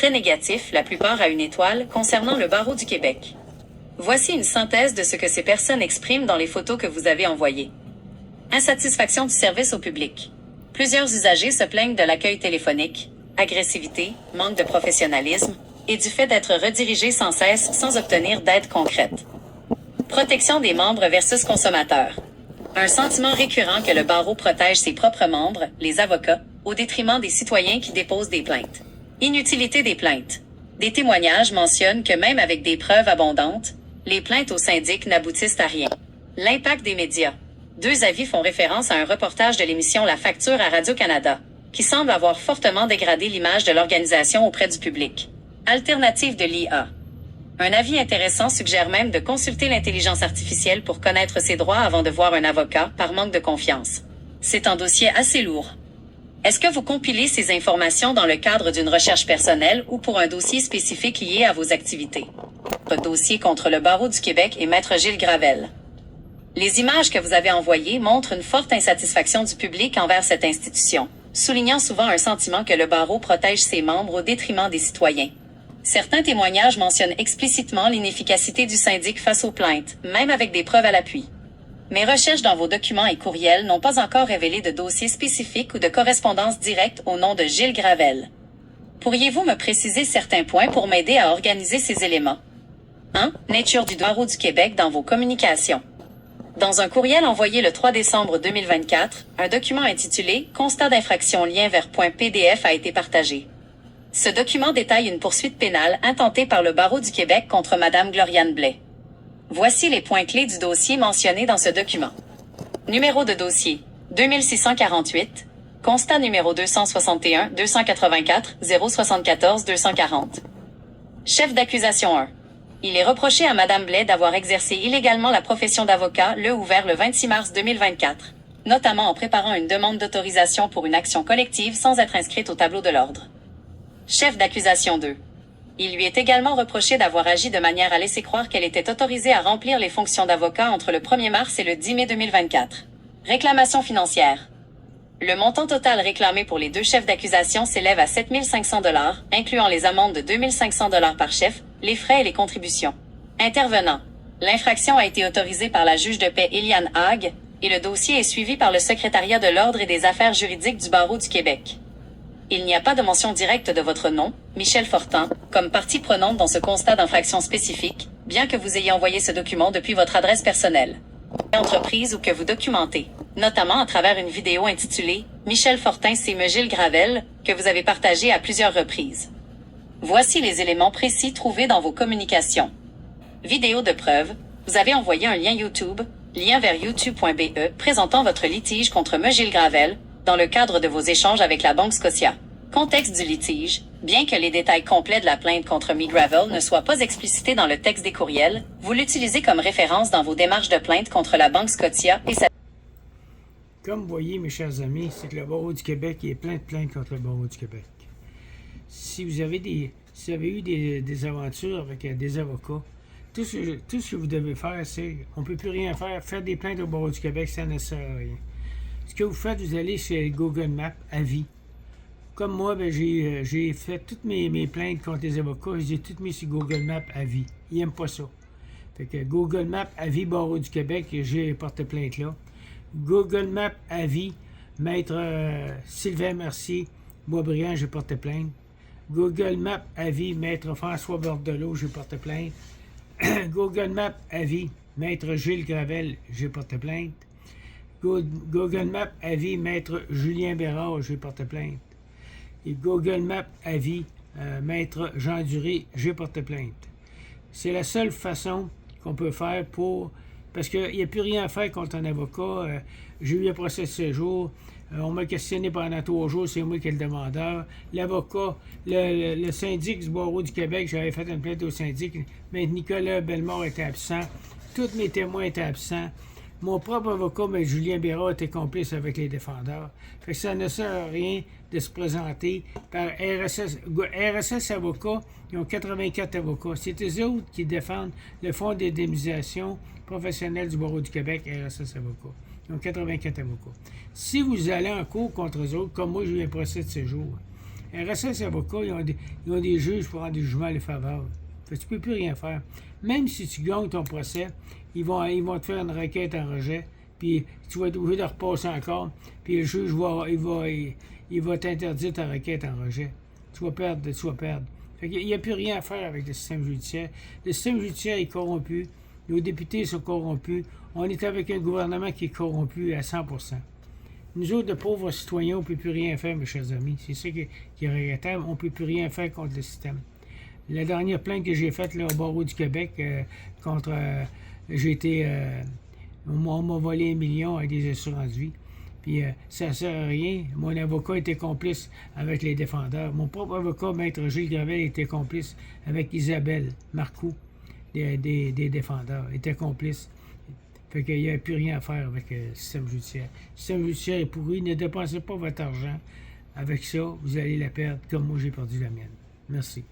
très négatifs, la plupart à une étoile, concernant le barreau du Québec. Voici une synthèse de ce que ces personnes expriment dans les photos que vous avez envoyées. Insatisfaction du service au public. Plusieurs usagers se plaignent de l'accueil téléphonique, agressivité, manque de professionnalisme, et du fait d'être redirigés sans cesse sans obtenir d'aide concrète. Protection des membres versus consommateurs. Un sentiment récurrent que le barreau protège ses propres membres, les avocats, au détriment des citoyens qui déposent des plaintes. Inutilité des plaintes. Des témoignages mentionnent que même avec des preuves abondantes, les plaintes au syndic n'aboutissent à rien. L'impact des médias. 2 avis font référence à un reportage de l'émission La Facture à Radio-Canada, qui semble avoir fortement dégradé l'image de l'organisation auprès du public. Alternative de l'IA. Un avis intéressant suggère même de consulter l'intelligence artificielle pour connaître ses droits avant de voir un avocat, par manque de confiance. C'est un dossier assez lourd. Est-ce que vous compilez ces informations dans le cadre d'une recherche personnelle ou pour un dossier spécifique lié à vos activités? Votre dossier contre le barreau du Québec et Maître Gilles Gravel. Les images que vous avez envoyées montrent une forte insatisfaction du public envers cette institution, soulignant souvent un sentiment que le barreau protège ses membres au détriment des citoyens. Certains témoignages mentionnent explicitement l'inefficacité du syndic face aux plaintes, même avec des preuves à l'appui. Mes recherches dans vos documents et courriels n'ont pas encore révélé de dossier spécifique ou de correspondance directe au nom de Gilles Gravel. Pourriez-vous me préciser certains points pour m'aider à organiser ces éléments? 1. Nature du barreau du Québec dans vos communications. Dans un courriel envoyé le 3 décembre 2024, un document intitulé « Constat d'infraction lien vers .pdf » a été partagé. Ce document détaille une poursuite pénale intentée par le barreau du Québec contre Madame Gloriane Blais. Voici les points clés du dossier mentionné dans ce document. Numéro de dossier 2648, constat numéro 261 284 074 240. Chef d'accusation 1. Il est reproché à Madame Blais d'avoir exercé illégalement la profession d'avocat le ou vers le 26 mars 2024, notamment en préparant une demande d'autorisation pour une action collective sans être inscrite au tableau de l'ordre. Chef d'accusation 2. Il lui est également reproché d'avoir agi de manière à laisser croire qu'elle était autorisée à remplir les fonctions d'avocat entre le 1er mars et le 10 mai 2024. Réclamation financière. Le montant total réclamé pour les 2 chefs d'accusation s'élève à 7 500 $, incluant les amendes de 2 500 $ par chef, les frais et les contributions. Intervenant. L'infraction a été autorisée par la juge de paix Eliane Hague, et le dossier est suivi par le secrétariat de l'Ordre et des affaires juridiques du barreau du Québec. Il n'y a pas de mention directe de votre nom, Michel Fortin, comme partie prenante dans ce constat d'infraction spécifique, bien que vous ayez envoyé ce document depuis votre adresse personnelle. Entreprise ou que vous documentez, notamment à travers une vidéo intitulée « Michel Fortin s'émeut Gilles Gravel » que vous avez partagée à plusieurs reprises. Voici les éléments précis trouvés dans vos communications. Vidéo de preuve, vous avez envoyé un lien YouTube, lien vers youtube.be, présentant votre litige contre M. Gilles Gravel, dans le cadre de vos échanges avec la Banque Scotia. Contexte du litige. Bien que les détails complets de la plainte contre Me Gravel ne soient pas explicités dans le texte des courriels, vous l'utilisez comme référence dans vos démarches de plainte contre la Banque Scotia et sa... Comme vous voyez, mes chers amis, c'est que le barreau du Québec, il y a plein de plaintes contre le barreau du Québec. Si vous avez eu des aventures avec des avocats, tout ce que vous devez faire, c'est, on ne peut plus rien faire des plaintes au barreau du Québec, ça ne sert à rien. Ce que vous faites, vous allez sur Google Maps à vie. Comme moi, ben, j'ai fait toutes mes plaintes contre les avocats, j'ai toutes mis sur Google Maps à vie. Ils n'aiment pas ça. Fait que Google Maps à vie, barreau du Québec, j'ai porte-plainte là. Google Maps à vie, Maître Sylvain Mercier, Boisbriand, j'ai porté plainte. Google Maps à vie, Maître François Bordelot, j'ai porté plainte. Google Maps à vie, Maître Gilles Gravel, j'ai porté plainte. Google Maps à vie, Maître Julien Bérard, j'ai porté plainte. Et Google Maps à vie, Maître Jean Duré, j'ai porté plainte. C'est la seule façon qu'on peut faire pour... Parce qu'il n'y a plus rien à faire contre un avocat. J'ai eu un procès de séjour. On m'a questionné pendant 3 jours, c'est moi qui est le demandeur. L'avocat, le syndic du barreau du Québec, j'avais fait une plainte au syndic, mais Nicolas Bellemare était absent. Tous mes témoins étaient absents. Mon propre avocat, mais Julien Bérard, était complice avec les défendeurs. Fait que ça ne sert à rien de se présenter par RSS Avocats. Ils ont 84 avocats. C'est eux autres qui défendent le Fonds d'indemnisation professionnelle du barreau du Québec, RSS Avocats. Ils ont 84 avocats. Si vous allez en cours contre eux autres, comme moi, j'ai eu un procès de séjour, Un RSS avocats, ils ont des juges pour rendre des jugements à leur faveur. Fait que tu peux plus rien faire. Même si tu gagnes ton procès, ils vont te faire une requête en rejet, puis tu vas être obligé de repasser encore, puis le juge va t'interdire ta requête en rejet. Tu vas perdre. Fait qu'il n'y a plus rien à faire avec le système judiciaire. Le système judiciaire est corrompu. Nos députés sont corrompus. On est avec un gouvernement qui est corrompu à 100%. Nous autres, de pauvres citoyens, on ne peut plus rien faire, mes chers amis. C'est ça qui est regrettable. On ne peut plus rien faire contre le système. La dernière plainte que j'ai faite là, au barreau du Québec contre... on m'a volé 1 million avec des assurances-vie. Puis ça ne sert à rien. Mon avocat était complice avec les défendeurs. Mon propre avocat, Maître Gilles Gravel, était complice avec Isabelle Marcoux, des défendeurs. Il était complice. Fait qu'il n'y a plus rien à faire avec le système judiciaire. Le système judiciaire est pourri. Ne dépensez pas votre argent. Avec ça, vous allez la perdre comme moi j'ai perdu la mienne. Merci.